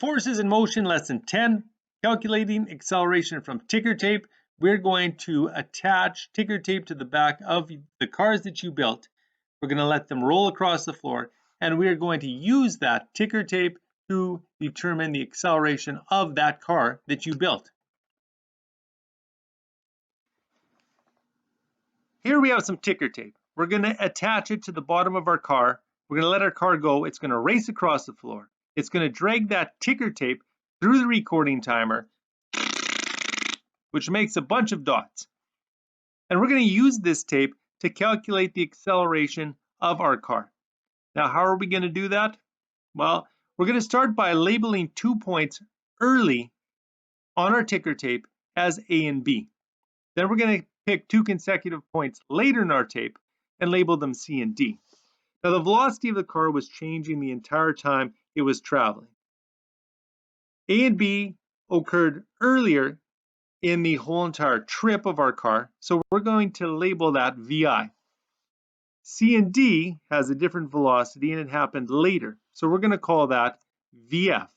Forces in motion, lesson 10, calculating acceleration from ticker tape. We're going to attach ticker tape to the back of the cars that you built. We're going to let them roll across the floor, and we are going to use that ticker tape to determine the acceleration of that car that you built. Here we have some ticker tape. We're going to attach it to the bottom of our car. We're going to let our car go. It's going to race across the floor. It's going to drag that ticker tape through the recording timer, which makes a bunch of dots. And we're going to use this tape to calculate the acceleration of our car. Now, how are we going to do that? Well, we're going to start by labeling 2 points early on our ticker tape as A and B. Then we're going to pick 2 consecutive points later in our tape and label them C and D. Now, the velocity of the car was changing the entire time it was traveling. A and B occurred earlier in the whole entire trip of our car, so we're going to label that VI. C and D has a different velocity and it happened later, so we're going to call that VF.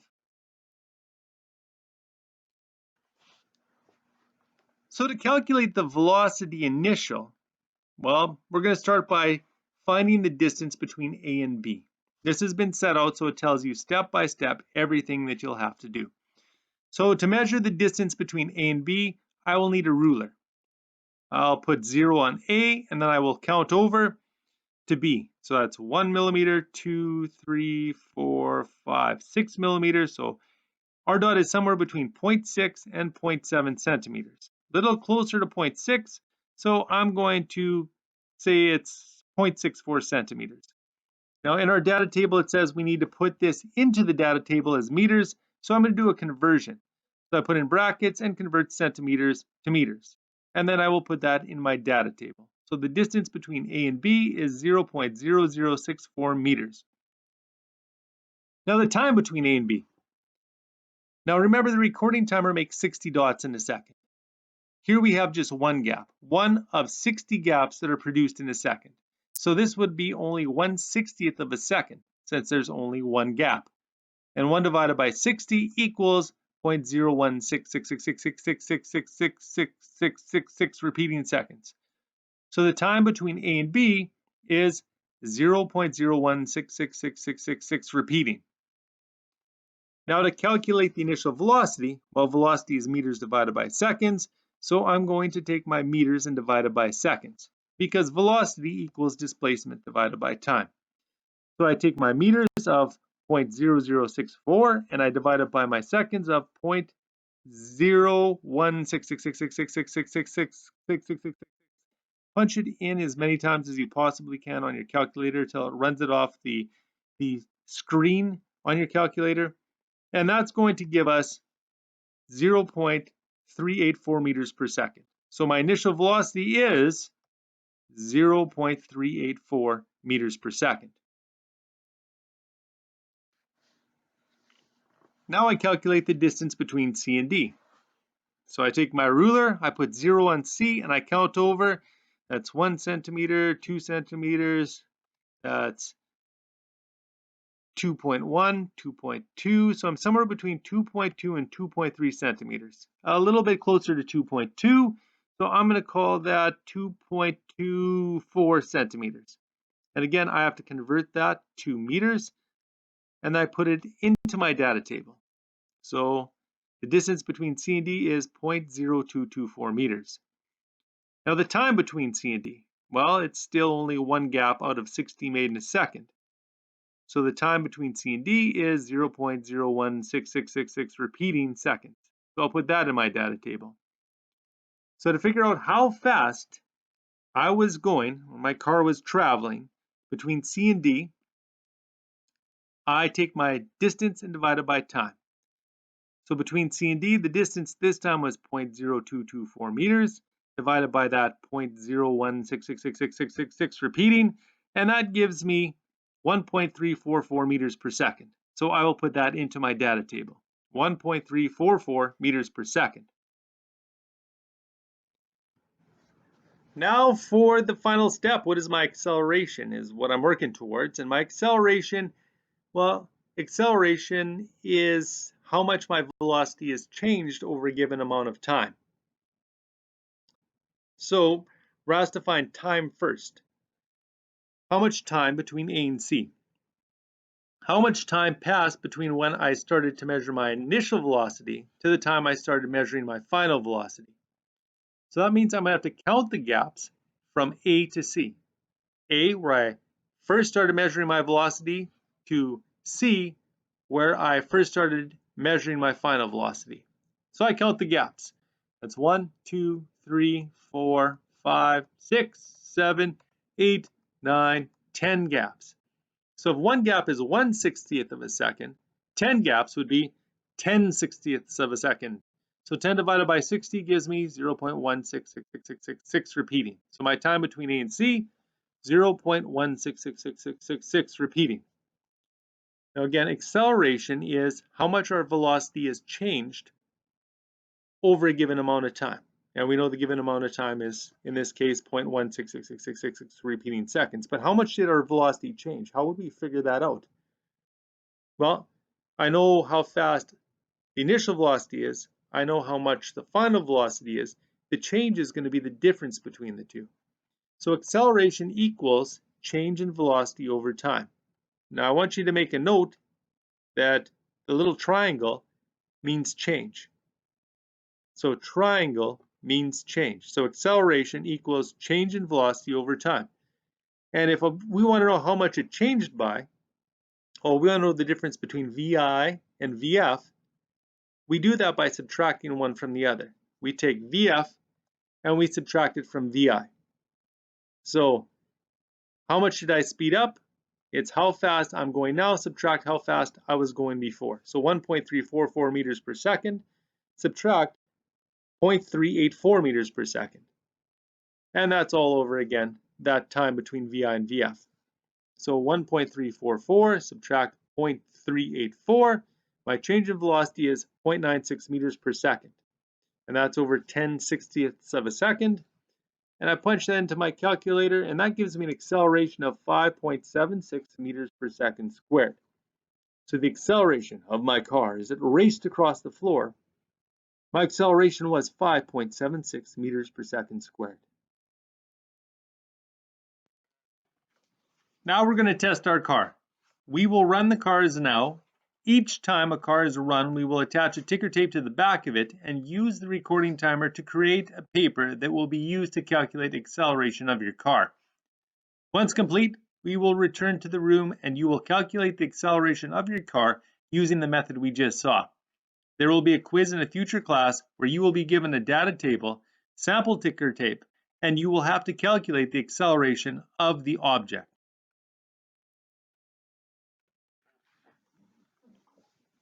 So to calculate the velocity initial, well, we're going to start by finding the distance between A and B. This has been set out so it tells you step by step everything that you'll have to do. So to measure the distance between A and B, I will need a ruler. I'll put 0 on A and then I will count over to B. So that's 1 millimeter, 2, 3, 4, 5, 6 millimeters. So our dot is somewhere between 0.6 and 0.7 centimeters. A little closer to 0.6, so I'm going to say it's 0.64 centimeters. Now in our data table, it says we need to put this into the data table as meters, so I'm going to do a conversion. So I put in brackets and convert centimeters to meters, and then I will put that in my data table. So the distance between A and B is 0.0064 meters. Now the time between A and B. Now remember, the recording timer makes 60 dots in a second. Here we have just one gap, one of 60 gaps that are produced in a second. So this would be only 1/60th of a second, since there's only one gap. And 1 divided by 60 equals 0.01666666666666 repeating seconds. So the time between A and B is 0.01666666 repeating. Now to calculate the initial velocity, well, velocity is meters divided by seconds, so I'm going to take my meters and divide it by seconds, because velocity equals displacement divided by time. So I take my meters of 0.0064 and I divide it by my seconds of 0.016666666666. Punch it in as many times as you possibly can on your calculator till it runs it off the screen on your calculator. And that's going to give us 0.384 meters per second. So my initial velocity is 0.384 meters per second. Now I calculate the distance between C and D. So I take my ruler, I put 0 on C, and I count over. That's 1 centimeter, 2 centimeters, that's 2.1, 2.2, so I'm somewhere between 2.2 and 2.3 centimeters. A little bit closer to 2.2, so I'm going to call that 2.24 centimeters. And again, I have to convert that to meters, and I put it into my data table. So the distance between C and D is 0.0224 meters. Now the time between C and D, well, it's still only one gap out of 60 made in a second. So the time between C and D is 0.016666 repeating seconds. So I'll put that in my data table. So to figure out how fast I was going, when my car was traveling between C and D, I take my distance and divide it by time. So between C and D, the distance this time was 0.0224 meters, divided by that 0.01666666 repeating, and that gives me 1.344 meters per second. So I will put that into my data table, 1.344 meters per second. Now for the final step, what is my acceleration is what I'm working towards. And my acceleration, well, acceleration is how much my velocity has changed over a given amount of time. So we're asked to find time first. How much time between A and C? How much time passed between when I started to measure my initial velocity to the time I started measuring my final velocity? So that means I'm going to have to count the gaps from A to C. A, where I first started measuring my velocity, to C, where I first started measuring my final velocity. So I count the gaps. That's 1, 2, 3, 4, 5, 6, 7, 8, 9, 10 gaps. So if one gap is 1/60th of a second, 10 gaps would be 10/60ths of a second. So 10 divided by 60 gives me 0.1666666 repeating. So my time between A and C, 0.1666666 repeating. Now again, acceleration is how much our velocity has changed over a given amount of time. And we know the given amount of time is, in this case, 0.1666666 repeating seconds. But how much did our velocity change? How would we figure that out? Well, I know how fast the initial velocity is. I know how much the final velocity is. The change is going to be the difference between the two. So acceleration equals change in velocity over time. Now I want you to make a note that the little triangle means change. So triangle means change. So acceleration equals change in velocity over time. And if we want to know how much it changed by, or we want to know the difference between VI and VF, we do that by subtracting one from the other. We take VF and we subtract it from VI. So how much did I speed up? It's how fast I'm going now, subtract how fast I was going before. So 1.344 meters per second, subtract 0.384 meters per second. And that's all over again, that time between VI and VF. So 1.344, subtract 0.384. My change in velocity is 0.96 meters per second. And that's over 10/60ths of a second. And I punch that into my calculator, and that gives me an acceleration of 5.76 meters per second squared. So the acceleration of my car as it raced across the floor, my acceleration was 5.76 meters per second squared. Now we're going to test our car. We will run the cars now. Each time a car is run, we will attach a ticker tape to the back of it and use the recording timer to create a paper that will be used to calculate the acceleration of your car. Once complete, we will return to the room and you will calculate the acceleration of your car using the method we just saw. There will be a quiz in a future class where you will be given a data table, sample ticker tape, and you will have to calculate the acceleration of the object.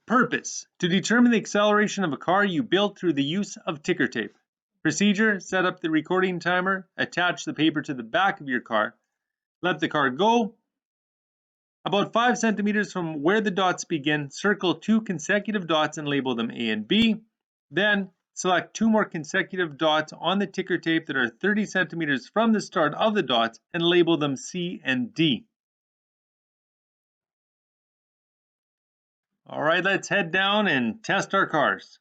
Purpose: to determine the acceleration of a car you built through the use of ticker tape. Procedure: set up the recording timer, attach the paper to the back of your car, let the car go. About 5 centimeters from where the dots begin, circle 2 consecutive dots and label them A and B. Then select 2 more consecutive dots on the ticker tape that are 30 centimeters from the start of the dots and label them C and D. All right, let's head down and test our cars.